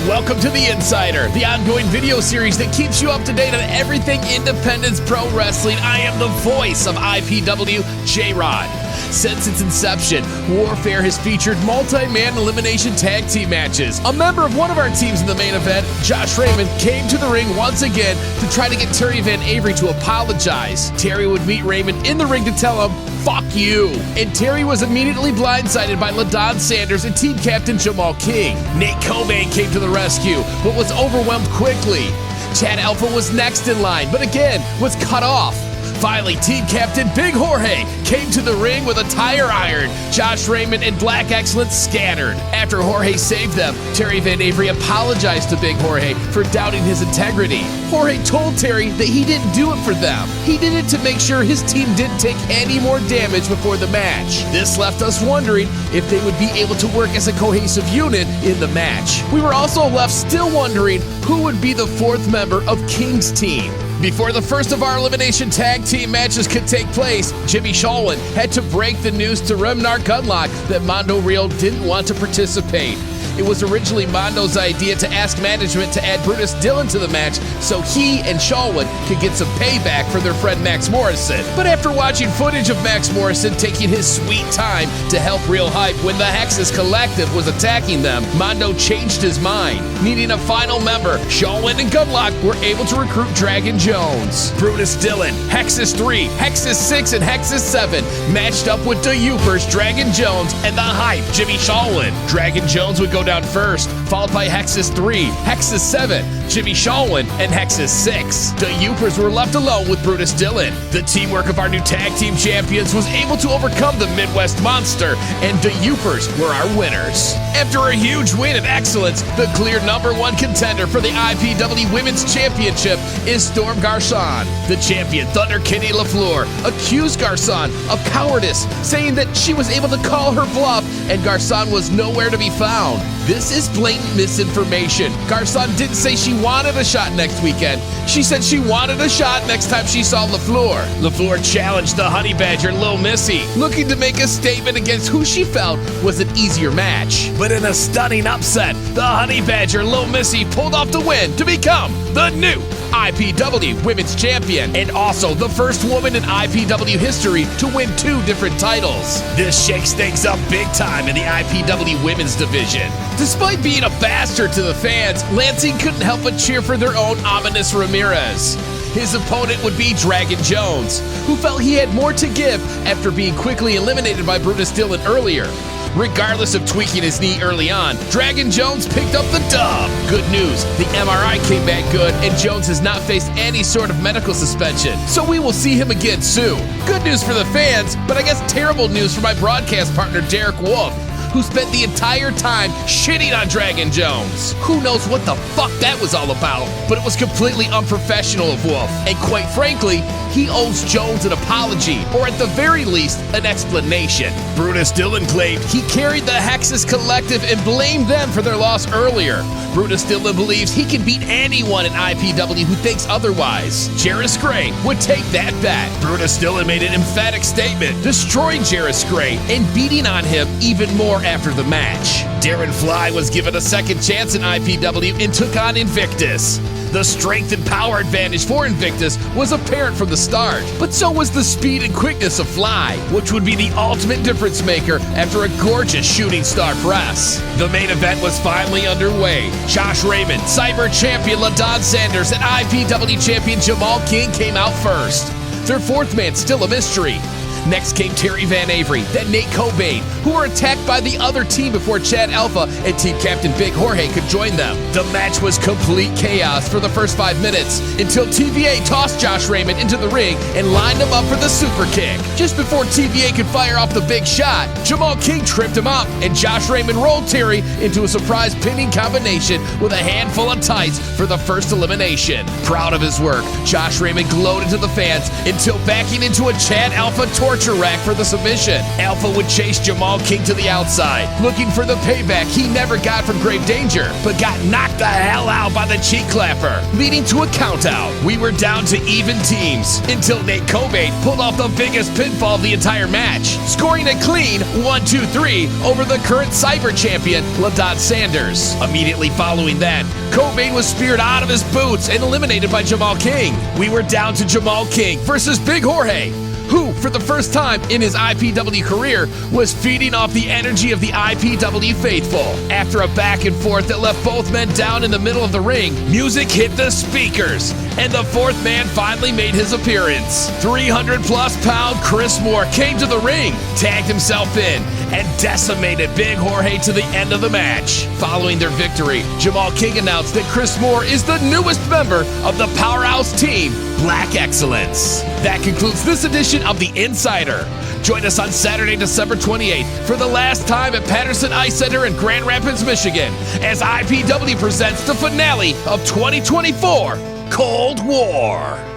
Welcome to The Insider, the ongoing video series that keeps you up to date on everything Independence Pro Wrestling. I am the voice of IPW, J-Rod. Since its inception, Warfare has featured multi-man elimination tag team matches. A member of one of our teams in the main event, Josh Raymond, came to the ring once again to try to get Terry Van Avery to apologize. Terry would meet Raymond in the ring to tell him, "Fuck you." And Terry was immediately blindsided by LaDon Sanders and team captain Jamal King. Nate Cobain came to the rescue, but was overwhelmed quickly. Chad Alpha was next in line, but again was cut off. Finally, team captain Big Jorge came to the ring with a tire iron. Josh Raymond and Black Excellence scattered. After Jorge saved them, Terry Van Avery apologized to Big Jorge for doubting his integrity. Jorge told Terry that he didn't do it for them. He did it to make sure his team didn't take any more damage before the match. This left us wondering if they would be able to work as a cohesive unit in the match. We were also left still wondering who would be the fourth member of King's team. Before the first of our elimination tag team matches could take place, Jimmy Sholwin had to break the news to Remnar Gunlock that Mondo Real didn't want to participate. It was originally Mondo's idea to ask management to add Brutus Dillon to the match so he and Sholwin could get some payback for their friend Max Morrison. But after watching footage of Max Morrison taking his sweet time to help Real Hype when the Hexes Collective was attacking them, Mondo changed his mind. Needing a final member, Sholwin and Gunlock were able to recruit Dragon Jones. Brutus Dillon, Hexes 3, Hexes 6, and Hexes 7 matched up with the Youpers, Dragon Jones, and the Hype, Jimmy Sholwin. Dragon Jones would go down first, followed by Hexes 3, Hexes 7, Jimmy Sholwin, and Hexes 6. The Youpers were left alone with Brutus Dillon. The teamwork of our new tag team champions was able to overcome the Midwest Monster, and the Youpers were our winners. After a huge win of excellence, the clear #1 contender for the IPW Women's Championship is Storm Garcon. The champion, Thunder Kitty LaFleur, accused Garcon of cowardice, saying that she was able to call her bluff and Garcon was nowhere to be found. This is blatant misinformation. Garcon didn't say she wanted a shot next weekend. She said she wanted a shot next time she saw LaFleur. LaFleur challenged the Honey Badger, Lil Missy, looking to make a statement against who she felt was an easier match. But in a stunning upset, the Honey Badger, Lil Missy, pulled off the win to become the new IPW Women's Champion, and also the first woman in IPW history to win 2 different titles. This shakes things up big time in the IPW Women's Division. Despite being a bastard to the fans, Lansing couldn't help but cheer for their own ominous Ramirez. His opponent would be Dragon Jones, who felt he had more to give after being quickly eliminated by Brutus Dillon earlier. Regardless of tweaking his knee early on, Dragon Jones picked up the dub. Good news, the MRI came back good and Jones has not faced any sort of medical suspension, so we will see him again soon. Good news for the fans, but I guess terrible news for my broadcast partner Derek Wolf, who spent the entire time shitting on Dragon Jones. Who knows what the fuck that was all about, but it was completely unprofessional of Wolf, and quite frankly, he owes Jones an apology, or at the very least, an explanation. Brutus Dillon claimed he carried the Hexes Collective and blamed them for their loss earlier. Brutus Dillon believes he can beat anyone in IPW who thinks otherwise. Jarvis Gray would take that bet. Brutus Dillon made an emphatic statement, destroying Jarvis Gray and beating on him even more after the match. Darren Fly was given a second chance in IPW and took on Invictus. The strength and power advantage for Invictus was apparent from the start, but so was the speed and quickness of Fly, which would be the ultimate difference maker after a gorgeous shooting star press. The main event was finally underway. Josh Raymond, Cyber Champion LaDon Sanders, and IPW Champion Jamal King came out first. Their fourth man still a mystery. Next came Terry Van Avery, then Nate Cobain, who were attacked by the other team before Chad Alpha and team captain Big Jorge could join them. The match was complete chaos for the first 5 minutes until TVA tossed Josh Raymond into the ring and lined him up for the super kick. Just before TVA could fire off the big shot, Jamal King tripped him up and Josh Raymond rolled Terry into a surprise pinning combination with a handful of tights for the first elimination. Proud of his work, Josh Raymond gloated to the fans until backing into a Chad Alpha tornado torture rack for the submission. Alpha would chase Jamal King to the outside, looking for the payback he never got from Grave Danger, but got knocked the hell out by the cheek clapper, leading to a countout. We were down to even teams until Nate Cobain pulled off the biggest pinfall of the entire match, scoring a clean 1-2-3 over the current Cyber champion, LaDon Sanders. Immediately following that, Cobain was speared out of his boots and eliminated by Jamal King. We were down to Jamal King versus Big Jorge, who, for the first time in his IPW career, was feeding off the energy of the IPW faithful. After a back and forth that left both men down in the middle of the ring, music hit the speakers, and the fourth man finally made his appearance. 300-plus pound Chris Moore came to the ring, tagged himself in, and decimated Big Jorge to the end of the match. Following their victory, Jamal King announced that Chris Moore is the newest member of the powerhouse team, Black Excellence. That concludes this edition of The Insider. Join us on Saturday, December 28th for the last time at Patterson Ice Center in Grand Rapids, Michigan, as IPW presents the finale of 2024, Cold War.